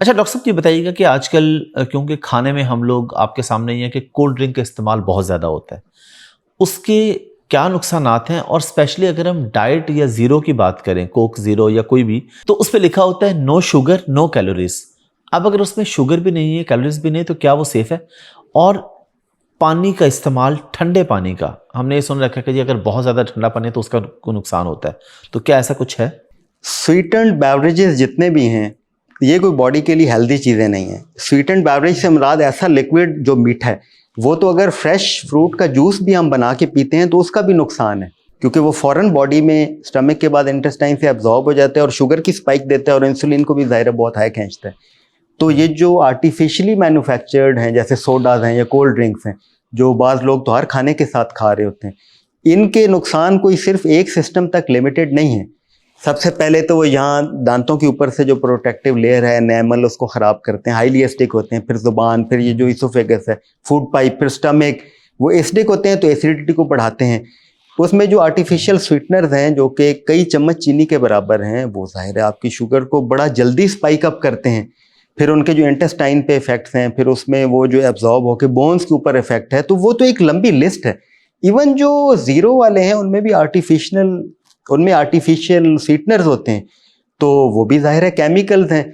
अच्छा डॉक्टर साहब ये बताइएगा कि आजकल क्योंकि खाने में हम लोग आपके सामने ही है कि कोल्ड ड्रिंक का इस्तेमाल बहुत ज़्यादा होता है, उसके क्या नुकसानात हैं? और स्पेशली अगर हम डाइट या ज़ीरो की बात करें, कोक ज़ीरो या कोई भी, तो उस पे लिखा होता है नो शुगर, नो कैलोरीज़। अब अगर उसमें शुगर भी नहीं है, कैलोरीज़ भी नहीं, तो क्या वो सेफ़ है? और पानी का इस्तेमाल, ठंडे पानी का, हमने ये सुन रखा है कि जी अगर बहुत ज़्यादा ठंडा पानी है तो उसका को नुकसान होता है। तो क्या ऐसा कुछ है? स्वीटेंड बेवरेजेस जितने भी हैं, ये कोई बॉडी के लिए हेल्दी चीज़ें नहीं हैं। स्वीटेंड बेवरेज से मुराद ऐसा लिक्विड जो मीठा है, वो तो अगर फ्रेश फ्रूट का जूस भी हम बना के पीते हैं तो उसका भी नुकसान है, क्योंकि वो फ़ौरन बॉडी में स्टमक के बाद इंटेस्टाइन से एब्जॉर्ब हो जाता है और शुगर की स्पाइक देता है और इंसुलिन को भी ज़ाहिर है बहुत हाई खींचता है। तो ये जो आर्टिफिशियली मैन्युफैक्चर्ड हैं, जैसे सोडाज हैं या कोल्ड ड्रिंक्स हैं, जो बाज़ लोग तो हर खाने के साथ खा रहे होते हैं, इनके नुकसान कोई सिर्फ एक सिस्टम तक लिमिटेड नहीं है। सबसे पहले तो वो यहाँ दांतों के ऊपर से जो प्रोटेक्टिव लेयर है, एनेमल, उसको ख़राब करते हैं, हाईली एसिडिक होते हैं। फिर ज़ुबान, फिर ये जो इसोफेगस है, फूड पाइप, फिर स्टमक, वो एसिडिक होते हैं तो एसिडिटी को बढ़ाते हैं। उसमें जो आर्टिफिशियल स्वीटनर्स हैं जो कि कई चम्मच चीनी के बराबर हैं, वो ज़ाहिर है आपकी शुगर को बड़ा जल्दी स्पाइक अप करते हैं। फिर उनके जो इंटेस्टाइन पे इफेक्ट्स हैं, फिर उसमें वो जो एब्जॉर्ब होकर बोन्स के ऊपर इफेक्ट है, तो वो तो एक लंबी लिस्ट है। इवन जो ज़ीरो वाले हैं उनमें आर्टिफिशियल स्वीटनर्स होते हैं, तो वो भी ज़ाहिर है केमिकल्स हैं।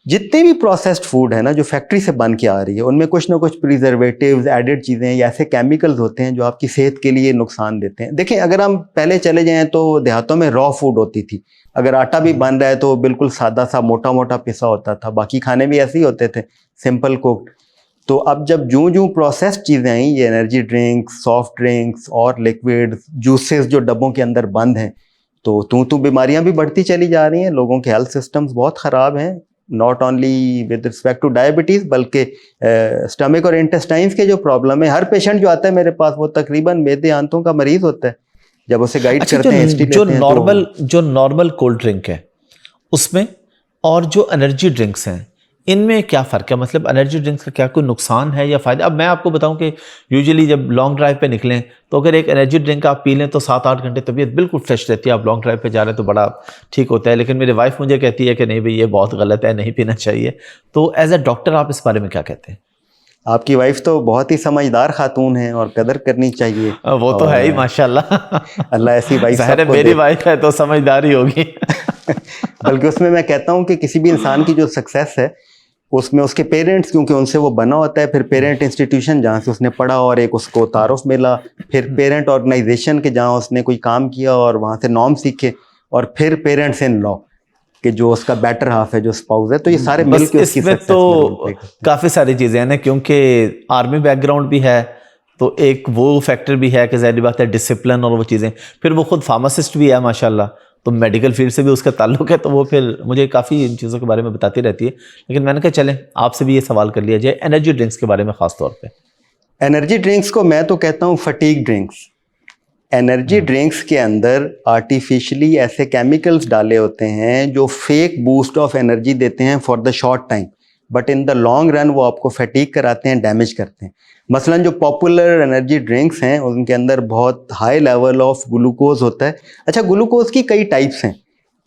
जितने भी प्रोसेस्ड फूड है ना जो फैक्ट्री से बन के आ रही है, उनमें कुछ ना कुछ प्रिजर्वेटिव्स, एडेड चीज़ें या ऐसे केमिकल्स होते हैं जो आपकी सेहत के लिए नुकसान देते हैं। देखें, अगर हम पहले चले जाएं तो देहातों में रॉ फूड होती थी। अगर आटा भी बन रहा है तो बिल्कुल सादा सा मोटा मोटा पिसा होता था, बाकी खाने भी ऐसे ही होते थे, सिंपल कुक्ड। तो अब जब जूं जूं प्रोसेस्ड चीज़ें आई, ये एनर्जी ड्रिंक्स, सॉफ्ट ड्रिंक्स और लिक्विड जूसेस जो डब्बों के अंदर बंद हैं, तो तू बीमारियां भी बढ़ती चली जा रही हैं। लोगों के हेल्थ सिस्टम्स बहुत ख़राब हैं, not only with respect two diabetes, बल्कि स्टमक और इंटेस्टाइन्स के जो प्रॉब्लम है। हर पेशेंट जो आता है मेरे पास वो तकरीबन मेदे आंतों का मरीज़ होता है। जब उसे गाइड अच्छा, करते हैं, हिस्ट्री जो लेते हैं, नॉर्मल कोल्ड ड्रिंक है उसमें और जो एनर्जी ड्रिंक्स हैं, इनमें क्या फ़र्क है? मतलब एनर्जी ड्रिंक्स का क्या कोई नुकसान है या फ़ायदा? अब मैं आपको बताऊं कि यूजुअली जब लॉन्ग ड्राइव पे निकलें तो अगर एक एनर्जी ड्रिंक आप पी लें तो 7-8 घंटे तबीयत बिल्कुल फ्रेश रहती है। आप लॉन्ग ड्राइव पे जा रहे हैं तो बड़ा ठीक होता है। लेकिन मेरी वाइफ मुझे कहती है कि नहीं भाई, ये बहुत गलत है, नहीं पीना चाहिए। तो एज ए डॉक्टर आप इस बारे में क्या कहते हैं? आपकी वाइफ तो बहुत ही समझदार खातून है और कदर करनी चाहिए। वो तो है ही माशाल्लाह। अल्लाह ऐसी वाइफ ज़ाहिर है सबको मेरी दे। वाइफ है तो समझदारी होगी। बल्कि उसमें मैं कहता हूँ कि किसी भी इंसान की जो सक्सेस है, उसमें उसके पेरेंट्स, क्योंकि उनसे वो बना होता है, फिर पेरेंट इंस्टीट्यूशन जहाँ से उसने पढ़ा और एक उसको तारुफ मिला, फिर पेरेंट ऑर्गेनाइजेशन के जहाँ उसने कोई काम किया और वहाँ से नॉर्म सीखे, और फिर पेरेंट्स इन लॉ कि जो उसका बेटर हाफ है, जो स्पाउस है, तो ये सारे मिल के उसकी इसमें सक्सेस में रोल प्ले करते हैं। काफ़ी सारी चीज़ें हैं ना, क्योंकि आर्मी बैकग्राउंड भी है, तो एक वो फैक्टर भी है कि ज़ाहिर बात है डिसिप्लिन और वो चीज़ें। फिर वो खुद फार्मासिस्ट भी है माशाल्लाह, तो मेडिकल फील्ड से भी उसका ताल्लुक है, तो वो फिर मुझे काफ़ी इन चीज़ों के बारे में बताती रहती है। लेकिन मैंने कहा चलें आपसे भी ये सवाल कर लिया जाए एनर्जी ड्रिंक्स के बारे में ख़ास तौर पर। एनर्जी ड्रिंक्स को मैं तो कहता हूँ फटीग ड्रिंक्स। एनर्जी ड्रिंक्स के अंदर आर्टिफिशियली ऐसे केमिकल्स डाले होते हैं जो फेक बूस्ट ऑफ एनर्जी देते हैं for the short time, but in the long run वो आपको फटीग कराते हैं, डैमेज करते हैं। मसलन जो पॉपुलर एनर्जी ड्रिंक्स हैं उनके अंदर बहुत हाई लेवल ऑफ ग्लूकोज होता है। अच्छा, ग्लूकोज की कई टाइप्स हैं,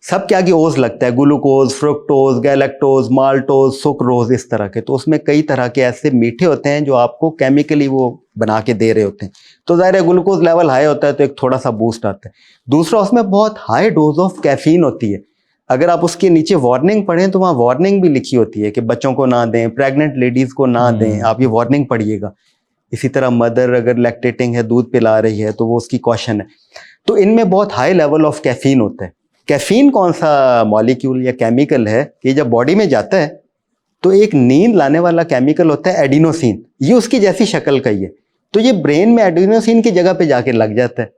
सब क्या कि ओज लगता है, glucose, fructose, galactose, maltose, sucrose, इस तरह के। तो उसमें कई तरह के ऐसे मीठे होते हैं जो आपको केमिकली वो बना के दे रहे होते हैं। तो ज़ाहिर है ग्लूकोज लेवल हाई होता है तो एक थोड़ा सा बूस्ट आता है। दूसरा, उसमें बहुत हाई डोज ऑफ कैफीन होती है। अगर आप उसके नीचे वार्निंग पढ़ें तो वहाँ वार्निंग भी लिखी होती है कि बच्चों को ना दें, प्रेग्नेंट लेडीज़ को ना दें, आप ये वार्निंग पढ़िएगा। इसी तरह मदर अगर लैक्टेटिंग है, दूध पिला रही है, तो वो उसकी कॉशन है। तो इनमें बहुत हाई लेवल ऑफ कैफीन होता है। कैफीन कौन सा मॉलिक्यूल या केमिकल है कि जब बॉडी में जाता है तो एक नींद लाने वाला केमिकल होता है एडिनोसिन, ये उसकी जैसी शक्ल का ही है। तो ये ब्रेन में एडिनोसिन की जगह पे जाके लग जाता है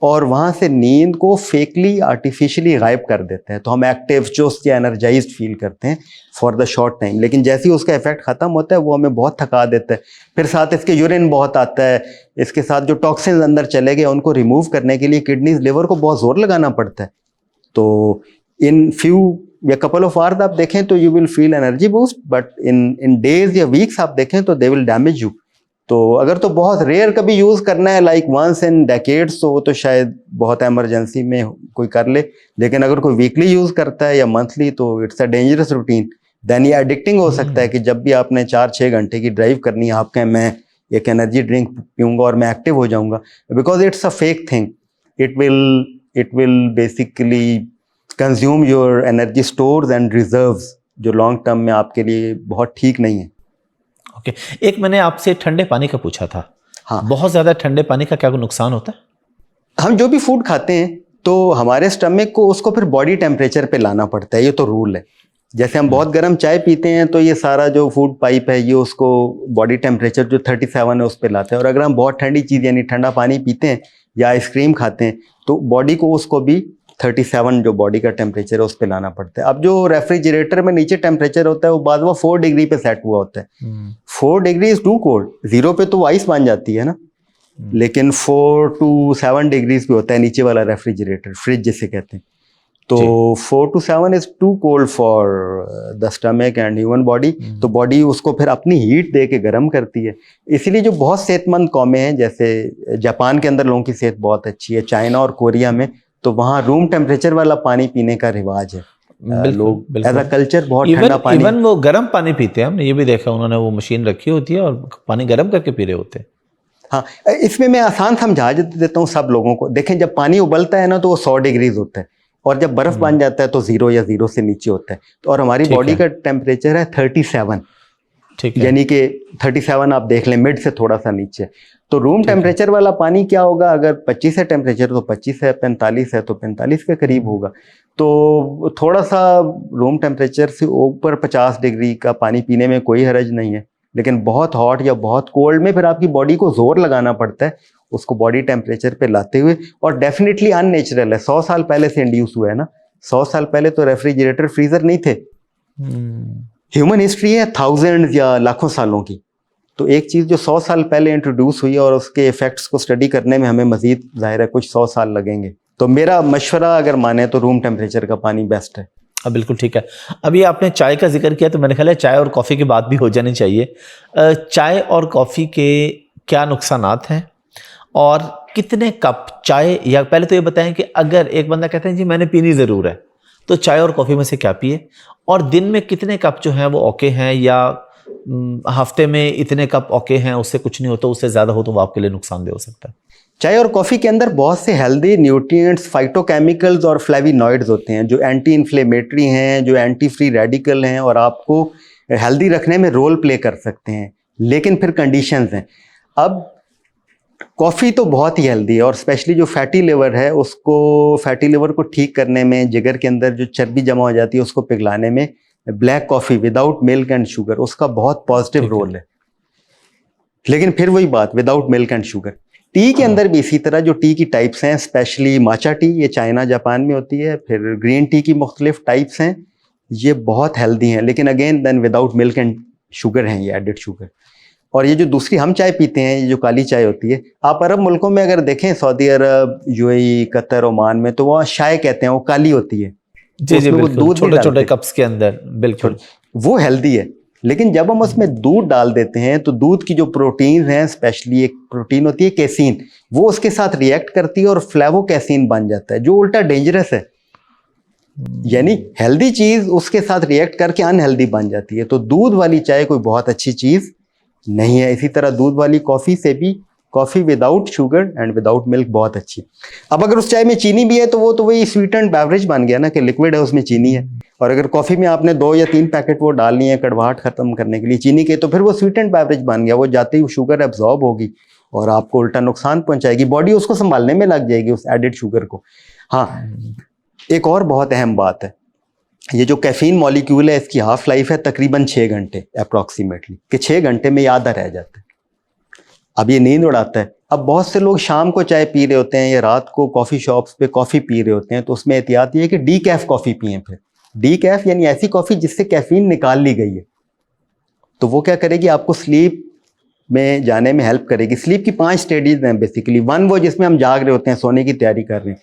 और वहाँ से नींद को फेकली आर्टिफिशियली गायब कर देते हैं। तो हम एक्टिव, चुस्त या एनर्जाइज्ड फील करते हैं फॉर द शॉर्ट टाइम, लेकिन जैसे ही उसका इफेक्ट ख़त्म होता है वो हमें बहुत थका देता है। फिर साथ इसके यूरिन बहुत आता है, इसके साथ जो टॉक्सिन्स अंदर चले गए उनको रिमूव करने के लिए किडनीज, लिवर को बहुत जोर लगाना पड़ता है। तो इन फ्यू या कपल ऑफ आवर्स आप देखें तो you will feel energy boost, but in days या वीक्स आप देखें तो दे विल डैमेज यू। तो अगर तो बहुत रेयर कभी यूज़ करना है, लाइक वंस इन डेकेड्स, तो वो तो शायद बहुत एमरजेंसी में कोई कर ले। लेकिन अगर कोई वीकली यूज़ करता है या मंथली, तो it's a dangerous routine. Then ये एडिक्टिंग हो सकता है कि जब भी आपने 4-6 घंटे की ड्राइव करनी है, आप कहें मैं एक एनर्जी ड्रिंक पीऊंगा और मैं एक्टिव हो जाऊंगा, because it's a fake thing. It will basically consume your energy stores and reserves, जो लॉन्ग टर्म में आपके लिए बहुत ठीक नहीं है. ओके, एक मैंने आपसे ठंडे पानी का पूछा था. हाँ, बहुत ज़्यादा ठंडे पानी का क्या कोई नुकसान होता है? हम जो भी फूड खाते हैं तो हमारे स्टमक को उसको फिर बॉडी टेम्परेचर पे लाना पड़ता है, ये तो रूल है. जैसे हम बहुत गर्म चाय पीते हैं तो ये सारा जो फूड पाइप है ये उसको बॉडी टेम्परेचर जो 37 है उस पर लाता है, और अगर हम बहुत ठंडी चीज़ यानी ठंडा पानी पीते हैं या आइसक्रीम खाते हैं तो बॉडी को उसको भी 37 जो बॉडी का टेम्परेचर है उस पर लाना पड़ता है. अब जो रेफ्रिजरेटर में नीचे टेम्परेचर होता है वो बाद में 4 डिग्री पे सेट हुआ होता है. 4 डिग्री इज टू कोल्ड. 0 पे तो वो आइस बन जाती है ना, लेकिन 4 to 7 डिग्रीज पे होता है नीचे वाला रेफ्रिजरेटर, फ्रिज जिसे कहते हैं. तो 4 to 7 is too cold for the stomach and human body. तो बॉडी उसको फिर अपनी हीट दे के गर्म करती है. इसीलिए जो बहुत सेहतमंद कौमें हैं, जैसे जापान के अंदर लोगों की सेहत बहुत अच्छी है, चाइना और कोरिया में, तो वहाँ रूम टेम्परेचर वाला पानी पीने का रिवाज है. लोग एज अ कल्चर बहुत ठंडा पानी, इवन वो गर्म पानी पीते हैं. हमने ये भी देखा, उन्होंने वो मशीन रखी होती है और पानी गर्म करके पी रहे होते हैं. हाँ, इसमें मैं आसान समझा देता हूँ सब लोगों को. देखें, जब पानी उबलता है ना तो वो 100 डिग्रीज होता है, और जब बर्फ बन जाता है तो 0 या 0 से नीचे होता है. तो और हमारी बॉडी का टेम्परेचर है 37, ठीक है, यानी कि 37 आप देख लें, मिड से थोड़ा सा नीचे. तो रूम टेम्परेचर वाला पानी क्या होगा, अगर 25 है टेम्परेचर तो 25 है, 45 है तो 45 के करीब होगा. तो थोड़ा सा रूम टेम्परेचर से ऊपर 50 डिग्री का पानी पीने में कोई हर्ज नहीं है, लेकिन बहुत हॉट या बहुत कोल्ड में फिर आपकी बॉडी को जोर लगाना पड़ता है उसको बॉडी टेम्परेचर पे लाते हुए. और डेफिनेटली अननेचुरल है, 100 साल पहले से इंड्यूस हुआ है ना. 100 साल पहले तो रेफ्रिजरेटर फ्रीजर नहीं थे. ह्यूमन हिस्ट्री है थाउजेंड्स या लाखों सालों की. तो एक चीज़ जो 100 साल पहले इंट्रोड्यूस हुई और उसके इफेक्ट्स को स्टडी करने में हमें मजीद जाहिर है कुछ 100 साल लगेंगे. तो मेरा मशवरा अगर माने तो रूम टेम्परेचर का पानी बेस्ट है. बिल्कुल ठीक है. अभी आपने चाय का जिक्र किया तो मैंने ख्याल है चाय और कॉफ़ी की बात भी हो जानी चाहिए. चाय और कॉफ़ी के क्या नुकसानात हैं और कितने कप चाय, या पहले तो ये बताएं कि अगर एक बंदा कहता है जी मैंने पीनी ज़रूर है, तो चाय और कॉफ़ी में से क्या पिए, और दिन में कितने कप जो हैं वो ओके हैं, या हफ्ते में इतने कप ओके हैं, उससे कुछ नहीं होता, उससे ज़्यादा हो तो वो आपके लिए नुकसानदेह हो सकता है. चाय और कॉफ़ी के अंदर बहुत से हेल्दी न्यूट्रिएंट्स, फाइटोकेमिकल्स और फ्लेविनॉइड्स होते हैं जो एंटी इन्फ्लेमेटरी हैं, जो एंटी फ्री रेडिकल हैं और आपको हेल्दी रखने में रोल प्ले कर सकते हैं. लेकिन फिर कंडीशंस हैं. अब कॉफ़ी तो बहुत ही हेल्दी है, और स्पेशली जो फैटी लिवर है उसको, फैटी लिवर को ठीक करने में, जिगर के अंदर जो चर्बी जमा हो जाती है उसको पिघलाने में black coffee without milk and sugar उसका बहुत पॉजिटिव रोल है. लेकिन फिर वही बात, without milk and sugar. T के अंदर भी इसी तरह जो टी की टाइप्स हैं, स्पेशली माचा टी, ये चाइना जापान में होती है. फिर ग्रीन टी की मुख्तलिफ टाइप्स हैं, ये बहुत हेल्दी हैं, लेकिन again then without milk and sugar हैं, ये एडिड शुगर. और ये जो दूसरी हम चाय पीते हैं, ये जो काली चाय होती है, आप अरब मुल्कों में अगर देखें, सऊदी अरब, यूएई, कतर, ओमान में, तो वहाँ चाय कहते हैं, वो काली होती है. जी जी, बिल्कुल, छोटे छोटे कप्स के अंदर, बिल्कुल वो हेल्दी है. लेकिन जब हम उसमें दूध डाल देते हैं तो दूध की जो प्रोटीन्स हैं, स्पेशली एक प्रोटीन होती है कैसीन, वो उसके साथ रिएक्ट करती है और फ्लेवो कैसीन बन जाता है, जो उल्टा डेंजरस है. यानी हेल्दी चीज उसके साथ रिएक्ट करके अनहेल्दी बन जाती है. तो दूध वाली चाय कोई बहुत अच्छी चीज नहीं है. इसी तरह दूध वाली कॉफी से भी coffee without sugar and without milk बहुत अच्छी. अब अगर उस चाय में चीनी भी है तो वो तो वही स्वीटेंड बेवरेज बन गया ना, कि लिक्विड है उसमें चीनी है. और अगर कॉफी में आपने 2 या 3 पैकेट वो डालनी है कड़वाहट खत्म करने के लिए चीनी के, तो फिर वो स्वीटेंड बेवरेज बन गया. वो जाते ही शुगर एब्जॉर्ब होगी और आपको उल्टा नुकसान पहुंचाएगी. बॉडी उसको संभालने में लग जाएगी उस एडिड शुगर को. हाँ, एक और बहुत अहम बात है, ये जो कैफीन मॉलिक्यूल है इसकी हाफ लाइफ है तकरीबन 6 घंटे अप्रॉक्सीमेटली, कि 6 घंटे में ये आधा रह जाता है. अब ये नींद उड़ाता है. अब बहुत से लोग शाम को चाय पी रहे होते हैं या रात को कॉफ़ी शॉप्स पे कॉफ़ी पी रहे होते हैं, तो उसमें एहतियात ये है कि डीकैफ कॉफ़ी पिएं. फिर डीकैफ यानी ऐसी कॉफ़ी जिससे कैफीन निकाल ली गई है. तो वो क्या करेगी, आपको स्लीप में जाने में हेल्प करेगी. स्लीप की 5 स्टेजेस हैं बेसिकली. 1 वो जिसमें हम जाग रहे होते हैं, सोने की तैयारी कर रहे हैं.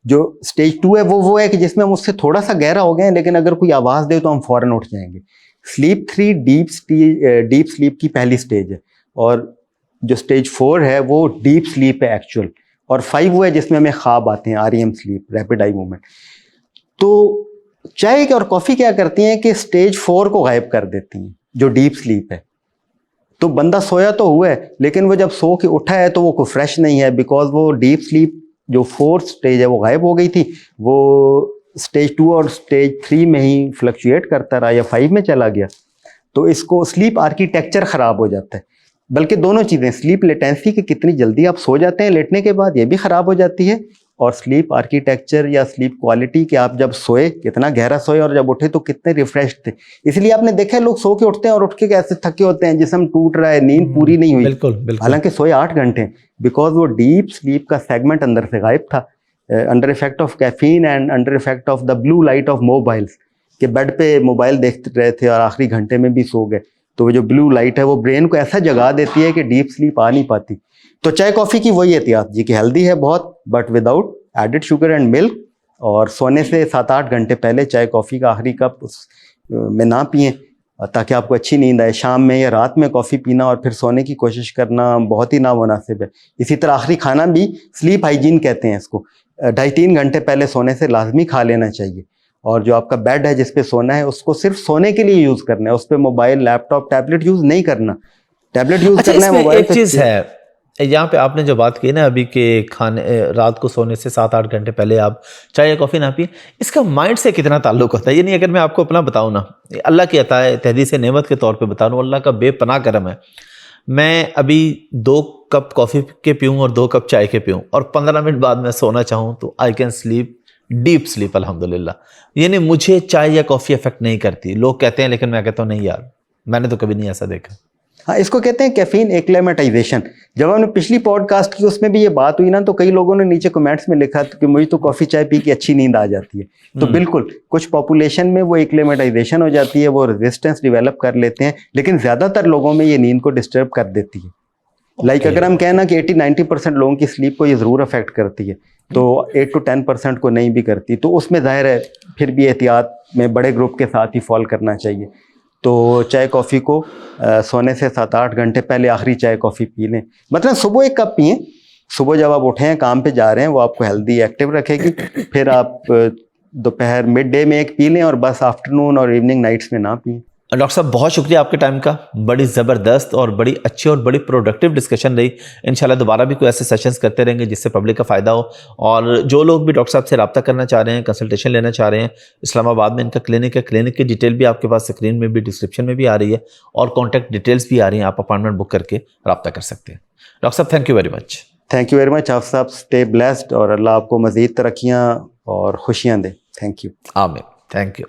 जो स्टेज 2 है वो है कि जिसमें हम उससे थोड़ा सा गहरा हो गए हैं, लेकिन अगर कोई आवाज़ दे तो हम फ़ौरन उठ जाएंगे. स्लीप 3 डीप स्लीप की पहली स्टेज है, और जो स्टेज 4 है वो डीप स्लीप है एक्चुअल, और 5 वो है जिसमें हमें ख्वाब आते हैं, REM sleep, rapid eye movement. तो चाय और कॉफ़ी क्या करती हैं कि स्टेज 4 को गायब कर देती हैं, जो डीप स्लीप है। तो बंदा सोया तो हुआ है, लेकिन वो जब सो के उठा है तो वो कोई फ्रेश नहीं है, बिकॉज वो डीप स्लीप जो 4th स्टेज है वो गायब हो गई थी। वो स्टेज 2 और स्टेज 3 में ही फ्लक्चुएट करता रहा या 5 में चला गया। तो इसको स्लीप आर्किटेक्चर ख़राब हो जाता है। बल्कि दोनों चीज़ें, स्लीप लेटेंसी कि कितनी जल्दी आप सो जाते हैं लेटने के बाद, ये भी ख़राब हो जाती है, और स्लीप आर्किटेक्चर या स्लीप क्वालिटी कि आप जब सोए कितना गहरा सोए और जब उठे तो कितने रिफ्रेश थे। इसलिए आपने देखा है लोग सो के उठते हैं और उठ के कैसे थके होते हैं, जिस्म टूट रहा है, नींद पूरी नहीं हुई। बिल्कुल बिल्कुल। हालांकि सोए 8 घंटे, बिकॉज वो डीप स्लीप का सेगमेंट अंदर से गायब था, under effect of caffeine and under effect of the blue light of mobiles, कि बेड पे मोबाइल देखते रहे थे और आखिरी घंटे में भी सो गए। तो वो जो ब्लू लाइट है वो ब्रेन को ऐसा जगा देती है कि डीप स्लीप आ नहीं पाती। तो चाय कॉफ़ी की वही एहतियात जी कि हेल्दी है बहुत, but without added sugar and milk, और सोने से 7-8 घंटे पहले चाय कॉफ़ी का आखिरी कप में ना पिएं, ताकि आपको अच्छी नींद आए। शाम में या रात में कॉफ़ी पीना और फिर सोने की कोशिश करना बहुत ही नामुनासिब है। इसी तरह आखिरी खाना भी स्लीप हाइजीन कहते हैं इसको, 2.5-3 घंटे पहले सोने से लाजमी खा लेना चाहिए। और जो आपका बेड है जिस पे सोना है उसको सिर्फ सोने के लिए यूज़ करना है, उस पर मोबाइल, लैपटॉप, टैबलेट यूज़ नहीं करना। टैबलेट यूज़ अच्छा, करना है, इसमें मोबाइल एक पे चीज़ है, यहाँ पे आपने जो बात की ना अभी के खाने रात को सोने से 7-8 घंटे पहले आप चाय या कॉफ़ी ना पिए, इसका माइंड से कितना ताल्लुक होता है? यानी अगर मैं आपको अपना बताऊँ ना, अल्लाह की अता है, तहदीस नेमत के तौर पे बता रहा हूँ, अल्लाह का बेपनाह करम है। मैं अभी 2 कप कॉफ़ी के पीऊँ और 2 कप चाय के पीऊँ और 15 मिनट बाद मैं सोना चाहूँ तो I can sleep deep sleep अल्हम्दुलिल्लाह। यानी मुझे चाय या कॉफ़ी अफेक्ट नहीं करती। लोग कहते हैं, लेकिन मैं कहता हूँ नहीं यार, मैंने तो कभी नहीं ऐसा देखा। हाँ, इसको कहते हैं कैफीन एक्लेमेटाइजेशन। जब हमने पिछली पॉडकास्ट की उसमें भी ये बात हुई ना, तो कई लोगों ने नीचे कमेंट्स में लिखा कि मुझे तो कॉफ़ी चाय पी के अच्छी नींद आ जाती है। तो बिल्कुल कुछ पॉपुलेशन में वो एक्लेमेटाइजेशन हो जाती है, वो रेजिस्टेंस डेवलप कर लेते हैं, लेकिन ज़्यादातर लोगों में ये नींद को डिस्टर्ब कर देती है। लाइक अगर हम कहना कि 80-90% लोगों की स्लीप को ये ज़रूर अफेक्ट करती है, तो 8-10% को नहीं भी करती। तो उसमें ज़ाहिर है फिर भी एहतियात में बड़े ग्रुप के साथ ही फॉलो करना चाहिए। तो चाय कॉफ़ी को सोने से 7-8 घंटे पहले आखिरी चाय कॉफ़ी पी लें। मतलब सुबह 1 कप पिएं, सुबह जब आप उठे हैं, काम पे जा रहे हैं, वो आपको हेल्दी एक्टिव रखेगी। फिर आप दोपहर मिड डे में 1 पी लें और बस आफ्टरनून और इवनिंग नाइट्स में ना पिएं। डॉक्टर साहब बहुत शुक्रिया आपके टाइम का, बड़ी ज़बरदस्त और बड़ी अच्छी और बड़ी प्रोडक्टिव डिस्कशन रही। इंशाल्लाह दोबारा भी कोई ऐसे सेशंस करते रहेंगे जिससे पब्लिक का फ़ायदा हो। और जो लोग भी डॉक्टर साहब से रब्ता करना चाह रहे हैं, कंसल्टेशन लेना चाह रहे हैं, इस्लामाबाद में इनका क्लिनिक है, क्लिनिक की डिटेल भी आपके पास स्क्रीन में भी, डिस्क्रिप्शन में भी आ रही है और कॉन्टैक्ट डिटेल्स भी आ रही हैं, आप अपॉइंटमेंट बुक करके रब्ता कर सकते हैं। डॉक्टर साहब thank you very much. Thank you very much. आप साहब स्टे ब्लेस्ड और अल्लाह आपको मज़ीद तरक्कियाँ और खुशियाँ दे। Thank you. आमीन। Thank you.